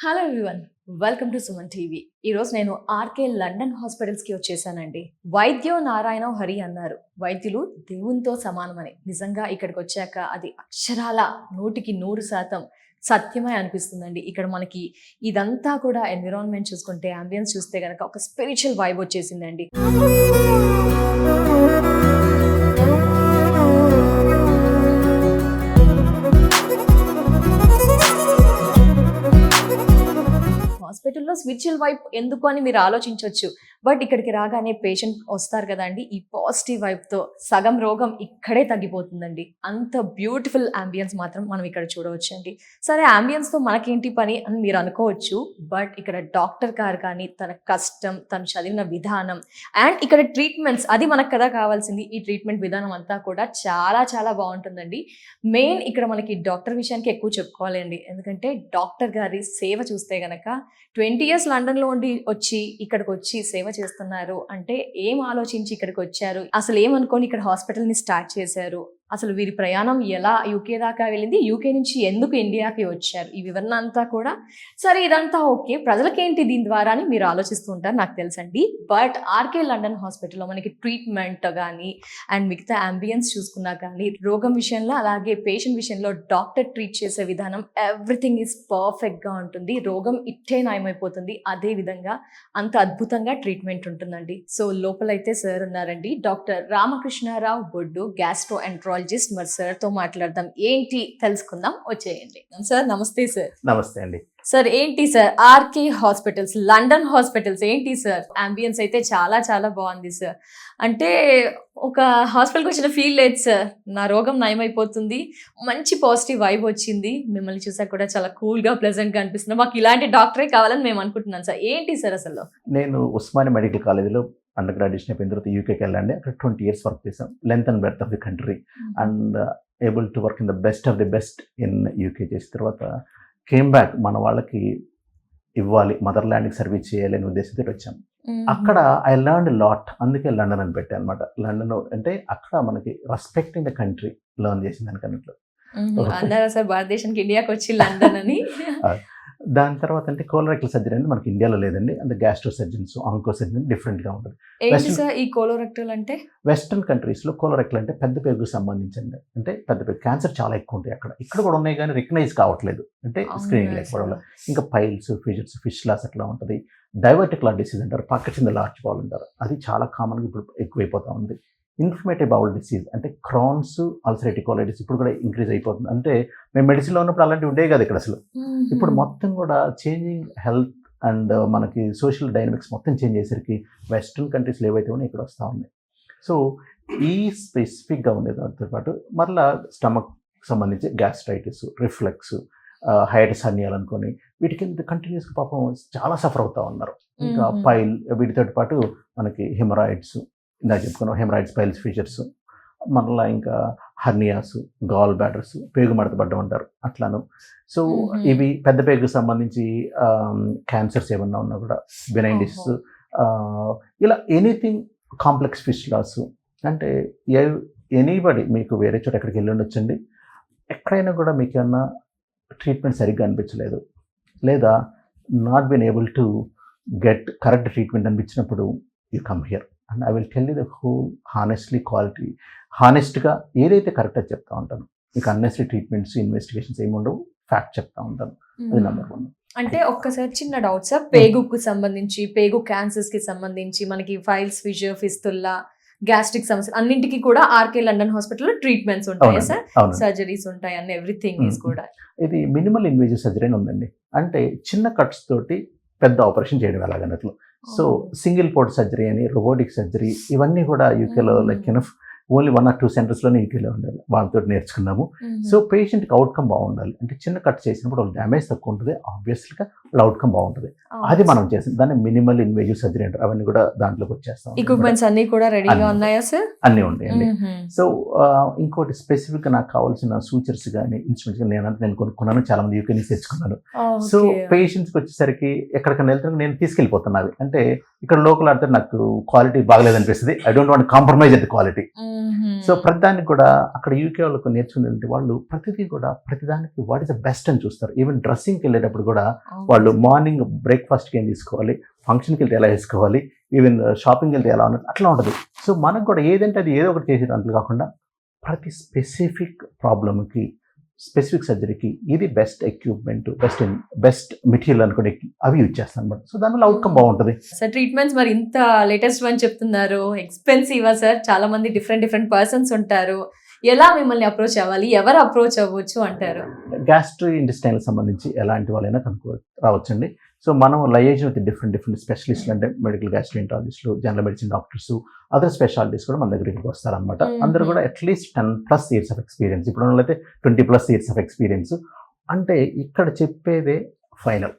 Hello everyone, welcome to Suman TV. ఈరోజు నేను RK London హాస్పిటల్స్కి వచ్చేసానండి. వైద్యో నారాయణో హరి అన్నారు. వైద్యులు దేవునితో సమానమని. నిజంగా ఇక్కడికి వచ్చాక అది అక్షరాల 100% సత్యమే అనిపిస్తుందండి. ఇక్కడ మనకి ఇదంతా కూడా ఎన్విరాన్మెంట్ చూసుకుంటే, అంబియన్స్ చూస్తే కనుక ఒక స్పిరిచువల్ వైబ్ వచ్చేసిందండి. హాస్పిటల్లో స్పిరిచువల్ వైబ్ ఎందుకు అని మీరు ఆలోచించవచ్చు. బట్ ఇక్కడికి రాగానే పేషెంట్ వస్తారు కదండి, ఈ పాజిటివ్ వైబ్తో సగం రోగం ఇక్కడే తగ్గిపోతుందండి. అంత బ్యూటిఫుల్ అంబియన్స్ మాత్రం మనం ఇక్కడ చూడవచ్చు అండి. సరే, అంబియన్స్తో మనకేంటి పని అని మీరు అనుకోవచ్చు. బట్ ఇక్కడ డాక్టర్ గారు కానీ తన కష్టం, తను చదివిన విధానం అండ్ ఇక్కడ ట్రీట్మెంట్స్, అది మనకు కదా కావాల్సింది. ఈ ట్రీట్మెంట్ విధానం అంతా కూడా చాలా చాలా బాగుంటుందండి. మెయిన్ ఇక్కడ మనకి డాక్టర్ విషయానికి ఎక్కువ చెప్పుకోవాలి అండి. ఎందుకంటే డాక్టర్ గారి సేవ చూస్తే గనక 20 years లండన్లో ఉండి వచ్చి ఇక్కడికి వచ్చి సేవ చేస్తున్నారు అంటే ఏం ఆలోచించి ఇక్కడికి వచ్చారు, అసలు ఏమనుకోని ఇక్కడ హాస్పిటల్ని స్టార్ట్ చేశారు, అసలు వీరి ప్రయాణం ఎలా యూకే దాకా వెళ్ళింది, యూకే నుంచి ఎందుకు ఇండియాకి వచ్చారు, ఈ వివరణ అంతా కూడా. సరే, ఇదంతా ఓకే, ప్రజలకేంటి దీని ద్వారా అని మీరు ఆలోచిస్తూ ఉంటారు, నాకు తెలుసండి. బట్ ఆర్కే లండన్ హాస్పిటల్లో మనకి ట్రీట్మెంట్ కానీ అండ్ మిగతా అంబియన్స్ చూసుకున్నా కానీ, రోగం విషయంలో అలాగే పేషెంట్ విషయంలో డాక్టర్ ట్రీట్ చేసే విధానం ఎవ్రీథింగ్ ఈజ్ పర్ఫెక్ట్గా ఉంటుంది. రోగం ఇట్టే నయమైపోతుంది. అదే విధంగా అంత అద్భుతంగా ట్రీట్మెంట్ ఉంటుందండి. సో లోపలైతే సార్ ఉన్నారండి, డాక్టర్ రామకృష్ణారావు బొడ్డు, గ్యాస్ట్రో ఎంట్రాలజిస్ట్. మరి సార్ తో మాట్లాడదాం, ఏంటి తెలుసుకుందాం, వచ్చేయండి. సార్ నమస్తే. సార్ నమస్తే అండి. సార్ ఏంటి sir RK hospitals, London hospitals ఏంటి సార్? అంబియన్స్ అయితే చాలా చాలా బాగుంది సార్. అంటే ఒక హాస్పిటల్కి వచ్చిన ఫీల్ లేదు సార్. నా రోగం నయమైపోతుంది, మంచి పాజిటివ్ వైబ్ వచ్చింది. మిమ్మల్ని చూసాక కూడా చాలా కూల్గా ప్లెజెంట్గా అనిపిస్తుంది. మాకు ఇలాంటి డాక్టరే కావాలని మేము అనుకుంటున్నాం సార్. ఏంటి సార్ అసలు? నేను ఉస్మానియా మెడికల్ కాలేజీలో అండర్ గ్రాడ్యుయేషన్ అయిపోయిన తర్వాత యూకేకి వెళ్ళండి. అక్కడ 20 years వర్క్ చేసాం. Length and breadth of the country and able to work in the best of the best in UK. చేసిన తర్వాత కేమ్ బ్యాక్, మన వాళ్ళకి ఇవ్వాలి, మదర్ ల్యాండ్కి సర్వీస్ చేయాలి అనే ఉద్దేశంతో వచ్చాం. అక్కడ ఐ లెర్న్ లాట్, అందుకే లండన్ అని పెట్టాను అనమాట. లండన్ అంటే అక్కడ మనకి respect in the country learn చేసింది దానికన్నట్లు. అన్నారా సార్ భారతదేశానికి, ఇండియాకి వచ్చి లండన్ అని? దాని తర్వాత అంటే కోలోరెక్టల్ సర్జరీ అనేది మనకి ఇండియాలో లేదండి. అంటే గ్యాస్ట్రో సర్జన్స్, ఆంకో సర్జన్ డిఫరెంట్గా ఉంటుంది. ఏంటి సార్ ఈ కోలోరెక్టల్ అంటే? వెస్ట్రన్ కంట్రీస్లో కోలోరెక్టల్ అంటే పెద్ద పేగుకు సంబంధించింది. అంటే పెద్ద పేగు క్యాన్సర్ చాలా ఎక్కువ ఉంటాయి అక్కడ. ఇక్కడ కూడా ఉన్నాయి కానీ రికగ్నైజ్ కావట్లేదు, అంటే స్క్రీనింగ్ లేకపోవడం. ఇంకా పైల్స్, ఫిషర్స్, ఫిష్ లాస్ అట్లా ఉంటుంది. డైవర్టికులర్ డిసీజ్ అంటారు, పక్క కింద లార్జ్ బాల్ అంటారు, అది చాలా కామన్గా ఇప్పుడు ఎక్కువైపోతూ ఉంది. ఇన్ఫ్లమేటరీ బౌల్ డిసీజ్ అంటే క్రాన్స్, అల్సరేటివ్ కోలైటిస్ ఇప్పుడు కూడా ఇంక్రీజ్ అయిపోతుంది. అంటే మేము మెడిసిన్లో ఉన్నప్పుడు అలాంటివి ఉండేవి కాదు ఇక్కడ అసలు. ఇప్పుడు మొత్తం కూడా చేంజింగ్ హెల్త్ అండ్ మనకి సోషల్ డైనమిక్స్ మొత్తం చేంజ్ అయ్యేసరికి వెస్ట్రన్ కంట్రీస్లో ఏవైతే ఉన్నాయి ఇక్కడ వస్తూ ఉన్నాయి. సో ఈ స్పెసిఫిక్గా ఉండేది దాంతో పాటు మరలా స్టమక్ సంబంధించి గ్యాస్ట్రైటిస్, రిఫ్లెక్స్, హైటిస్ హర్నియాలు వీటికి కంటిన్యూస్గా పాపం చాలా సఫర్ అవుతూ ఉన్నారు. ఇంకా పైల్, వీటితో పాటు మనకి హెమరాయిడ్స్, ఇందాక చెప్పుకున్నాం, హెమరాయిడ్స్, పైల్స్, ఫిషర్స్, మరలా ఇంకా హర్నియాస్, గాల్ బ్లాడర్స్, పేగు మడతపడ్డం అంటారు అట్లాను. సో ఇవి పెద్ద పేగుకు సంబంధించి క్యాన్సర్స్ ఏమన్నా ఉన్నా కూడా, బెనైన్ డిసీస్, ఇలా ఎనీథింగ్, కాంప్లెక్స్ ఫిష్ లాస్. అంటే ఎనీబడి మీకు వేరే చోట ఎక్కడికి వెళ్ళి ఉండొచ్చండి, ఎక్కడైనా కూడా మీకు ఏమన్నా ట్రీట్మెంట్ సరిగ్గా అనిపించలేదు లేదా not been able to get correct treatment అనిపించినప్పుడు you come here and I will tell you the whole honestly, quality హానెస్ట్గా ఏదైతే కరెక్ట్ అది చెప్తా ఉంటాను. మీకు అన్నెసరీ ట్రీట్మెంట్స్, ఇన్వెస్టిగేషన్స్ ఏమి ఉండవు, ఫ్యాక్ట్ చెప్తా ఉంటాను. అది నెంబర్ 1. అంటే ఒక్కసారి చిన్న డౌట్ సార్, పేగుకు సంబంధించి, పేగు క్యాన్సర్స్ కి సంబంధించి మనకి ఫైల్స్, ఫిషర్, ఫిస్తుల్లా, గ్యాస్ట్రిక్ సమస్యలు అన్నింటికి కూడా ఆర్కే లండన్ హాస్పిటల్లో ట్రీట్మెంట్స్ ఉంటాయి సార్, సర్జరీస్ ఉంటాయి అన్ని ఎవ్రీథింగ్ ఈస్ కూడా. ఇది మినిమల్ ఇన్వేజివ్ సర్జరీ అని ఉందండి. అంటే చిన్న కట్స్ తోటి పెద్ద ఆపరేషన్ చేయడం ఎలాగన్నట్లు. సో సింగిల్ పోర్ట్ సర్జరీ అని, రోబోటిక్ సర్జరీ, ఇవన్నీ కూడా యూకేలో లైక్ ఓన్లీ 1 or 2 సెంటర్స్లోనే యూకేలో ఉండాలి, వాళ్ళతో నేర్చుకున్నాము. సో పేషెంట్కి అవుట్కమ్ బాగుండాలి. అంటే చిన్న కట్ చేసినప్పుడు వాళ్ళు డ్యామేజ్ తక్కువ ఉంటుంది, ఆబ్వియస్గా వాళ్ళ అవుట్కమ్ బాగుంటుంది. అది మనం చేసాం, దాన్ని మినిమల్ ఇన్వేజివ్ సర్జరీ అంటారు. అవన్నీ కూడా దాంట్లోకి వచ్చేస్తాం. ఎక్విప్మెంట్స్ అన్ని కూడా రెడీగా ఉన్నాయా సార్? అన్నీ ఉంటాయండి. సో ఇంకోటి స్పెసిఫిక్గా నాకు కావాల్సిన సూచర్స్ కానీ, ఇన్స్ట్రుమెంట్స్ కానీ నేను కొనుక్కున్నాను, చాలా మంది యూకే నుంచి తెచ్చుకున్నాను. సో పేషెంట్స్కి వచ్చేసరికి ఎక్కడికైనా వెళ్తున్నా నేను తీసుకెళ్ళిపోతున్నాను. అంటే ఇక్కడ లోకల్ ఆడితే నాకు క్వాలిటీ బాగలేదు అనిపిస్తుంది. I don't want compromise at the quality. So ప్రతిదానికి కూడా అక్కడ యూకే వాళ్ళకు నేర్చుకునేది వాళ్ళు ప్రతిదీ కూడా ప్రతిదానికి వాట్ ఈస్ ద బెస్ట్ అని చూస్తారు. ఈవెన్ డ్రెస్సింగ్కి వెళ్ళేటప్పుడు కూడా వాళ్ళు మార్నింగ్ బ్రేక్ఫాస్ట్కి ఏం తీసుకోవాలి, ఫంక్షన్కి వెళ్తే ఎలా వేసుకోవాలి, ఈవెన్ షాపింగ్కి వెళ్తే ఎలా ఉన్నది అట్లా ఉంటుంది. సో మనకు కూడా ఏదంటే అది ఏదో ఒకటి చేసేది అంతే కాకుండా ప్రతి స్పెసిఫిక్ ప్రాబ్లమ్కి స్పెసిఫిక్ సర్జరీకి ఇది బెస్ట్ ఎక్విప్మెంట్, బెస్ట్ మెటీరియల్ అనుకునే అవి యూజ్ చేస్తాను అనమాట. సో దానివల్ల అవుట్కమ్ బాగుంటుంది. సార్ ట్రీట్మెంట్స్ మరి ఇంత లేటెస్ట్ అని చెప్తున్నారు, ఎక్స్పెన్సివా సార్? చాలా మంది డిఫరెంట్ పర్సన్స్ ఉంటారు. ఎలా మిమ్మల్ని అప్రోచ్ అవ్వాలి, ఎవరు అప్రోచ్ అవ్వచ్చు అంటారు? గ్యాస్ట్రో ఇంటెస్టైన్ సంబంధించి ఎలాంటి వాళ్ళైనా రావచ్చండి. సో మనం లయేజన్ విత్ డిఫరెంట్ స్పెషలిస్టులు అంటే మెడికల్ గ్యాస్ట్రోఎంట్రాలజిస్టులు, general medicine doctors, other specialities కూడా మన దగ్గరికి వస్తారనమాట. అందరూ కూడా అట్లీస్ట్ 10+ years ఆఫ్ ఎక్స్పీరియన్స్, ఇప్పుడు వాళ్ళైతే 20+ years ఆఫ్ ఎక్స్పీరియన్స్. అంటే ఇక్కడ చెప్పేదే ఫైనల్,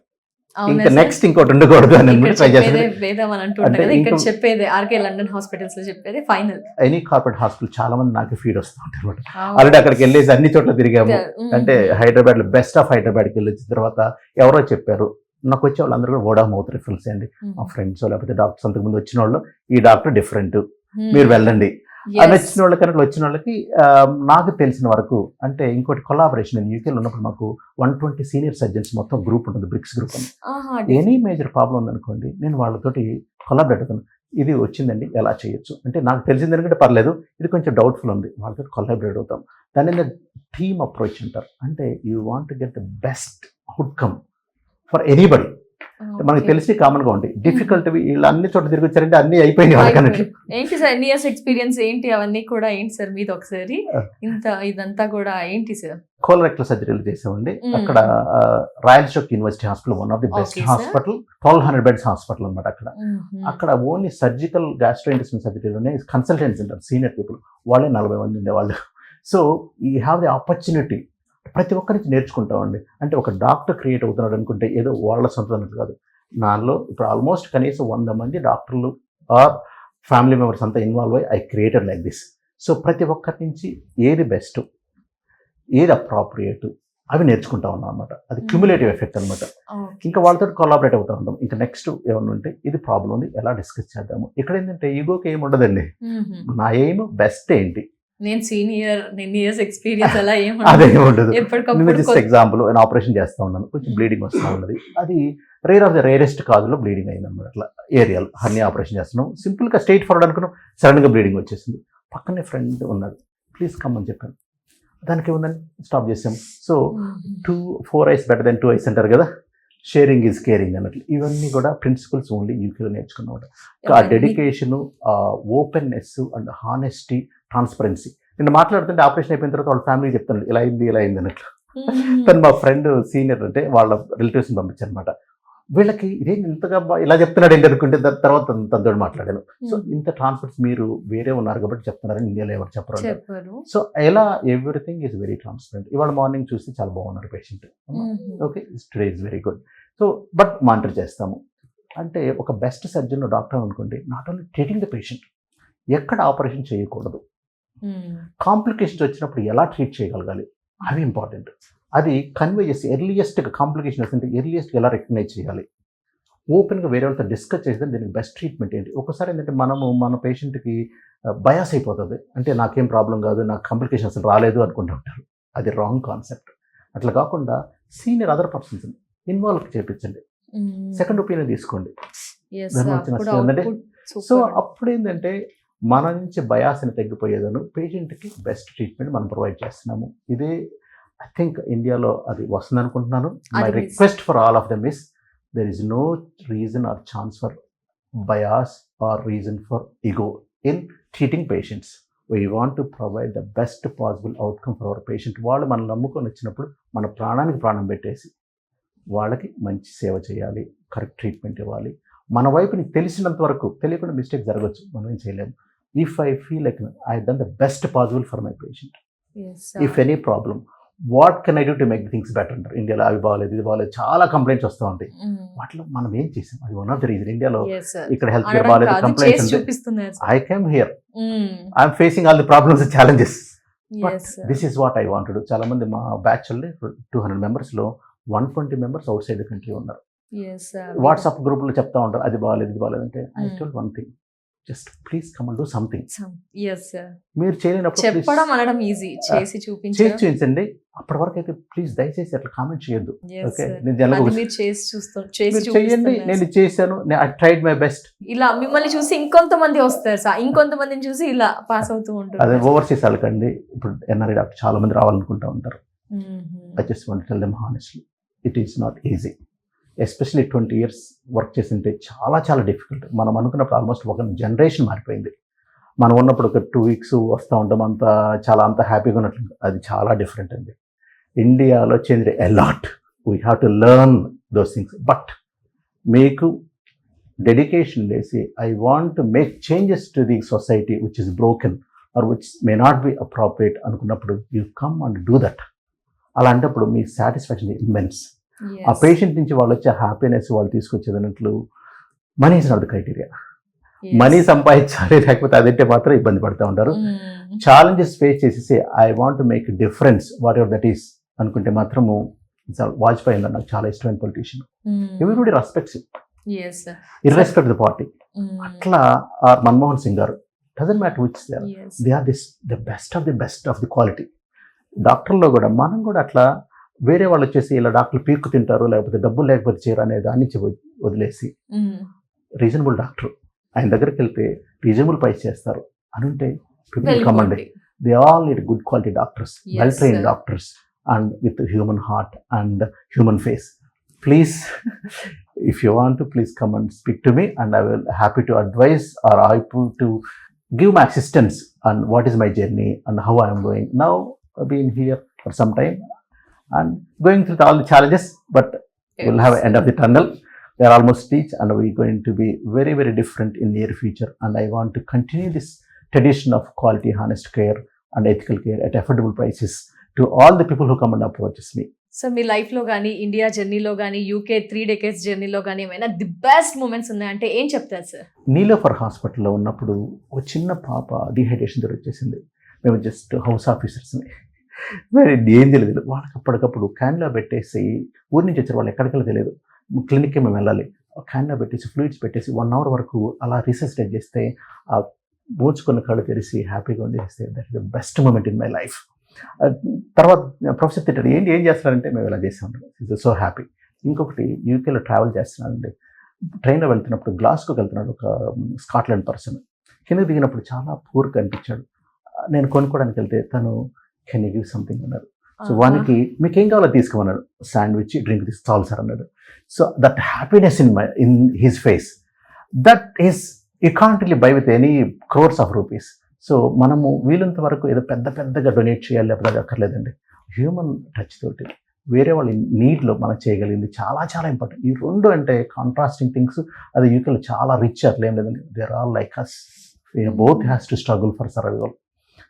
ఇంకా నెక్స్ట్ ఇంకోటి ఉండకూడదు అని ట్రై చేస్తాను. చెప్పేది ఆర్కే లండన్ హాస్పిటల్స్ లో చెప్పేది ఫైనల్. ఎనీ కార్పొరేట్ హాస్పిటల్ చాలా మంది నాకు ఫీడ్ వస్తూ ఉంటారు అనమాట. ఆల్రెడీ అక్కడికి వెళ్ళేసి అన్ని చోట్ల తిరిగాము. అంటే హైదరాబాద్ లో బెస్ట్ ఆఫ్ హైదరాబాద్కి వెళ్ళి వచ్చిన తర్వాత ఎవరో చెప్పారు, నాకు వచ్చే వాళ్ళందరూ కూడా వర్డ్ ఆఫ్ మౌత్ రిఫరెన్స్ అండి. మా ఫ్రెండ్స్ లేకపోతే డాక్టర్స్ అంతకుముందు వచ్చిన వాళ్ళు, ఈ డాక్టర్ డిఫరెంట్, మీరు వెళ్ళండి అని వచ్చిన వాళ్ళకి. అట్లా వచ్చిన వాళ్ళకి నాకు తెలిసిన వరకు అంటే ఇంకోటి కొలాబరేషన్, నేను యూకేలో ఉన్నప్పుడు మాకు 120 సీనియర్ సర్జన్స్ మొత్తం గ్రూప్ ఉంటుంది, బ్రిక్స్ గ్రూప్ అని. ఎనీ మేజర్ ప్రాబ్లం ఉందనుకోండి, నేను వాళ్ళతోటి కొలాబరేట్ అవుతాను. ఇది వచ్చిందండి ఎలా చేయొచ్చు అంటే నాకు తెలిసింది ఎందుకంటే పర్లేదు, ఇది కొంచెం డౌట్ఫుల్ ఉంది, వాళ్ళతో కొలాబరేట్ అవుతాం. దాని టీమ్ అప్రోచ్ అంటారు. అంటే you want get the best outcome for anybody. మనకి తెలిసి కామన్ గా ఉంటాయి, డిఫికల్ట్ వీళ్ళు అన్ని చోట్ల తిరిగి వచ్చారంటే అన్ని అయిపోయినాయి వాళ్ళకన్నట్టు. ఏంటి సార్ ఎన్ని ఇయర్స్ ఎక్స్పీరియన్స్ ఏంటి అవన్నీ కూడా ఏంటి సార్ మీది ఒకసారి ఇదంతా కూడా ఏంటి సార్? కోలరెక్టల్ సర్జరీలు చేసామండి. అక్కడ royal stroke university hospital, one of the best hospital, 1200 beds hospital అనమాట. అక్కడ ఓన్లీ సర్జికల్ గ్యాస్ట్రోఇంటెస్టైనల్ సర్జరీలోనే కన్సల్టెంట్స్ ఉంటారు, సీనియర్ పీపుల్, వాళ్ళే 40 మంది ఉండేవాళ్ళు. So you have the opportunity, ప్రతి ఒక్కరికి నేర్చుకుంటామండి. అంటే ఒక డాక్టర్ క్రియేట్ అవుతున్నాడు అనుకుంటే ఏదో వాళ్ళ సొంతం కాదు. నాలో ఇప్పుడు ఆల్మోస్ట్ కనీసం 100 మంది డాక్టర్లు ఆర్ ఫ్యామిలీ మెంబర్స్ అంతా ఇన్వాల్వ్ అయ్యి I created like this. So ప్రతి ఒక్కరి నుంచి ఏది బెస్ట్, ఏది అప్రాప్రియేట్ అవి నేర్చుకుంటా ఉన్నాం అనమాట. అది క్యుములేటివ్ ఎఫెక్ట్ అనమాట. ఇంకా వాళ్ళతో కొలాబరేట్ అవుతూ ఉంటాం. ఇంకా నెక్స్ట్ ఏమన్నా ఉంటే ఇది ప్రాబ్లం ఉంది ఎలా డిస్కస్ చేద్దాము. ఇక్కడ ఏంటంటే ఈగోకి ఏమి ఉండదండి, నా ఎయిమ్ బెస్ట్ ఏంటి, నేను సీనియర్, ఎన్ని ఇయర్స్ ఎక్స్పీరియన్స్ అలా అదే ఉండదు. జస్ట్ ఎగ్జాంపుల్ నేను ఆపరేషన్ చేస్తా ఉన్నాను, కొంచెం బ్లీడింగ్ వస్తూ ఉన్నది, అది రేర్ ఆఫ్ ద రేరెస్ట్ కాజులో బ్లీడింగ్ అయింది అనమాట. అట్లా ఏరియాలో హర్నియా ఆపరేషన్ చేస్తున్నాం, సింపుల్ గా స్ట్రైట్ ఫార్వర్డ్ అనుకున్నాం, సడన్ గా బ్లీడింగ్ వచ్చేసింది. పక్కనే ఫ్రెండ్ ఉన్నాడు, ప్లీజ్ కమ్ అని చెప్పాను. దానికి ఏముందని స్టాప్ చేసాం. So 4 eyes better than 2 eyes అంటారు కదా, షేరింగ్ ఈజ్ కేరింగ్ అన్నట్లు. ఇవన్నీ కూడా ప్రిన్సిపల్స్ ఓన్లీ యూకేలో నేర్చుకున్నమాట. ఆ dedication, openness and honesty, transparency. నేను మాట్లాడుతుంటే ఆపరేషన్ అయిపోయిన తర్వాత వాళ్ళ ఫ్యామిలీ చెప్తాను ఇలా అయింది అన్నట్లు. తను మా ఫ్రెండ్ సీనియర్ అంటే వాళ్ళ రిలేటివ్స్ని పంపించారనమాట. వీళ్ళకి ఇదేం ఇంతగా ఇలా చెప్తున్నాడు ఏంటి అనుకుంటే తర్వాత తనతో మాట్లాడాను. సో ఇంత ట్రాన్స్పరెన్సీ, మీరు వేరే ఉన్నారు కాబట్టి చెప్తున్నారని ఇండియాలో ఎవరు చెప్పరు. సో ఎలా ఎవ్రీథింగ్ ఈజ్ వెరీ ట్రాన్స్పరెంట్. ఇవాళ మార్నింగ్ చూస్తే చాలా బాగున్నారు patient, okay today is very good. So but monitor చేస్తాము. అంటే ఒక బెస్ట్ సర్జన్ డాక్టర్ అనుకోండి, not only treating the patient, ఎక్కడ ఆపరేషన్ చేయకూడదు, కాంప్లికేషన్స్ వచ్చినప్పుడు ఎలా ట్రీట్ చేయగలగాలి, అవి ఇంపార్టెంట్. అది కన్వే చేసి ఎర్లియస్ట్గా కాంప్లికేషన్ వస్తుంటే ఎర్లియస్ట్గా ఎలా రికగ్నైజ్ చేయాలి, ఓపెన్గా వేరే వాళ్ళతో డిస్కస్ చేస్తే దీనికి బెస్ట్ ట్రీట్మెంట్ ఏంటి. ఒకసారి ఏంటంటే మన పేషెంట్కి బయాస్ అయిపోతుంది, అంటే నాకేం ప్రాబ్లం కాదు, నాకు కాంప్లికేషన్స్ రాలేదు అనుకుంటూ ఉంటారు. అది రాంగ్ కాన్సెప్ట్. అట్లా కాకుండా సీనియర్ అదర్ పర్సన్స్ ఇన్వాల్వ్ చేయించండి, సెకండ్ ఒపీనియన్ తీసుకోండి. సో అప్పుడు ఏంటంటే మన నుంచి బయాస్ని తగ్గిపోయేదను పేషెంట్కి బెస్ట్ ట్రీట్మెంట్ మనం ప్రొవైడ్ చేస్తున్నాము. ఇదే ఐ థింక్ ఇండియాలో అది వస్తుంది అనుకుంటున్నాను. My request for all of them is there is no reason or chance for bias or reason for ego in treating patients. We want to provide the best possible outcome for our patient. వాళ్ళు మనం నమ్ముకొని వచ్చినప్పుడు మన ప్రాణానికి ప్రాణం పెట్టేసి వాళ్ళకి మంచి సేవ చేయాలి, కరెక్ట్ ట్రీట్మెంట్ ఇవ్వాలి. మన వైపు నీకు తెలిసినంత వరకు, తెలియకుండా మిస్టేక్ జరగచ్చు, మనం ఏం చేయలేము. If I feel like I done the best possible for my patient, if any problem what can I do to make things better అంటారు. ఇండియాలో అవి బాగాలేదు, ఇది బాగాలేదు, చాలా కంప్లైంట్స్ వస్తూ ఉంటాయి. వాటిలో మనం ఏం చేసాం, అది వన్ ఆఫ్ ద రీజన్. ఇండియాలో ఇక్కడ హెల్త్ కేర్ బాగాలేదు, కంప్లైంట్స్ ఉంటాయి. I came here, I'm facing all the problems, challenges, but this is what I want to do. చాలా మంది మా బ్యాచ్ 200 members లో 120 members out side the country ఉన్నారు. WhatsApp గ్రూప్లో చెప్తా ఉంటారు అది బాగాలేదు ఇది బాగాలేదు అంటే I told one thing just please come and do something. మీరు చేయలేనప్పుడు చెప్పడం అనడం ఈజీ, చేసి చేసి చూపించడం చూపించండి. అప్పటి వరకు అయితే ప్లీజ్ దయచేసి అట్లా కామెంట్ చేయొద్దు. Yes, okay sir. నేను జనరల్గా అది మీరు చేసి చేసి మీరు చేయండి, చూపిస్తున్నారు. నేను చేశాను, ఐ ట్రైడ్ మై బెస్ట్. ఇలా మిమ్మల్ని చూసి ఇంకొంతమంది వస్తారు సార్, ఇంకొంతమందిని చూసి ఇలా పాస్ అవుతూ అదే ఉంటారు. ఓవర్సీస్ వాళ్ళకండి ఇప్పుడు ఎన్ఆర్ఐ డాక్టర్ చాలా మంది రావాలనుకుంటా ఉంటారు. I just want to tell them honestly, it is not easy. Especially 20 years work చేస్తుంటే చాలా చాలా డిఫికల్ట్. మనం అనుకున్నప్పుడు ఆల్మోస్ట్ ఒక జనరేషన్ మారిపోయింది. మనం ఉన్నప్పుడు ఒక 2 weeks వస్తూ ఉంటాం, అంత హ్యాపీగా ఉన్నట్లు. అది చాలా డిఫరెంట్ అండి. ఇండియాలో change a lot. We have to learn those things. But మీకు డెడికేషన్ వేసి I want to make changes to the society which is broken or which may not be appropriate అనుకున్నప్పుడు you come and do that. అలాంటప్పుడు మీ satisfaction immense. ఆ patient నుంచి వాళ్ళు వచ్చే happiness వాళ్ళు తీసుకొచ్చేది అన్నట్లు money is not the criteria. Money సంపాదించాలి, లేకపోతే అదంటే మాత్రం ఇబ్బంది పడుతూ ఉంటారు. ఛాలెంజెస్ ఫేస్ చేసేసి I want make difference whatever that is అనుకుంటే మాత్రము వాజ్పేయి అన్నారు నాకు చాలా ఇష్టమైన politician. Everybody respects irrespective the party. అట్లా Manmohan Singh garu doesn't matter which they are the best of the quality. డాక్టర్లో కూడా మనం కూడా అట్లా వేరే వాళ్ళు వచ్చేసి ఇలా డాక్టర్లు పీక్కు తింటారు, లేకపోతే డబ్బులు లేకపోతే చేయరు అనే దాని నుంచి వదిలేసి రీజనబుల్ డాక్టర్ ఆయన దగ్గరికి వెళ్తే రీజనబుల్ ప్రైస్ చేస్తారు అని ఉంటే పీపుల్ కమ్ అండి. They all need good quality doctors, well trained doctors and with human heart and human face. Please if you want to, please come and speak to me and I will happy to advise or I to give my assistance on what is my journey and how I am going. Now I've been here for some time and going through all the challenges, but we'll have an end of the tunnel. We are almost reached and we're going to be very, very different in near future. And I want to continue this tradition of quality, honest care and ethical care at affordable prices to all the people who come and approaches me. So మీ లైఫ్లో కానీ, India జర్నీలో కానీ, UK 3 decades జర్నీలో కానీ ఏమైనా the best moments ఉన్నాయంటే ఏం చెప్తారు సార్? నీలోఫర్ హాస్పిటల్లో ఉన్నప్పుడు ఒక చిన్న పాప డిహైడ్రేషన్ వచ్చేసింది. మేము జస్ట్ హౌస్ ఆఫీసర్స్ని, మరి ఏం తెలియదు వాళ్ళకి. అప్పటికప్పుడు క్యాన్లో పెట్టేసి ఊరి నుంచి వచ్చారు వాళ్ళు, ఎక్కడికి తెలియదు. క్లినిక్కి మేము వెళ్ళాలి. క్యాన్లో పెట్టేసి ఫ్లూయిడ్స్ పెట్టేసి 1 hour వరకు అలా రీసెస్టేట్ చేస్తే ఆ మూచుకున్న కళ్ళు తెరిచి హ్యాపీగా వదిలేస్తే that is the best moment in my life. తర్వాత ప్రొఫెసర్ తిట్టాడు, ఏం చేస్తున్నారంటే మేము ఇలా చేసాం. Is so happy. ఇంకొకటి యూకేలో ట్రావెల్ చేస్తున్నానండి. ట్రైన్లో వెళ్తున్నప్పుడు గ్లాస్కోకి వెళ్తున్నాడు ఒక స్కాట్లాండ్ పర్సన్. కిందకి దిగినప్పుడు చాలా పూర్గా అనిపించాడు. నేను కొనుక్కోవడానికి వెళ్తే తను కెన్ యూ గివ్ సంథింగ్ అన్నారు. సో వానికి మీకు ఏం కావాలో తీసుకోమన్నాడు. శాండ్విచ్, డ్రింక్ తీసుకోవాలి సార్ అన్నాడు. So that happiness in his face, that is you can't really by with any crores of rupees. So మనము వీలంత వరకు ఏదో పెద్దగా డొనేట్ చేయాలి లేకపోతే అది అక్కర్లేదండి. హ్యూమన్ టచ్ తోటి వేరే వాళ్ళ నీడ్లో మనం చేయగలిగింది చాలా చాలా ఇంపార్టెంట్. ఈ రెండు అంటే కాంట్రాస్టింగ్ థింగ్స్. అది యూకేలో చాలా రిచ్ అట్లా ఏం లేదండి. They are all like us, both has to struggle for survival.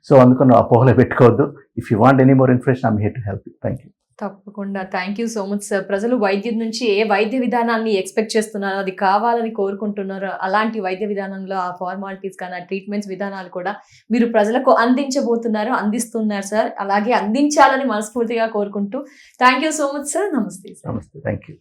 So అందుకని అపోహలో పెట్టుకోవద్దు. If you want any more information I'm here to help you. Thank you. తప్పకుండా. Thank you so much sir. ప్రజలు వైద్యం నుంచి ఏ వైద్య విధానాన్ని ఎక్స్పెక్ట్ చేస్తున్నారో, అది కావాలని కోరుకుంటున్నారో, అలాంటి వైద్య విధానంలో ఆ ఫార్మాలిటీస్ కానీ, ఆ ట్రీట్మెంట్స్ విధానాలు కూడా మీరు ప్రజలకు అందిస్తున్నారు సార్. అలాగే అందించాలని మనస్ఫూర్తిగా కోరుకుంటూ thank you so much sir. నమస్తే సార్. నమస్తే. Thank you.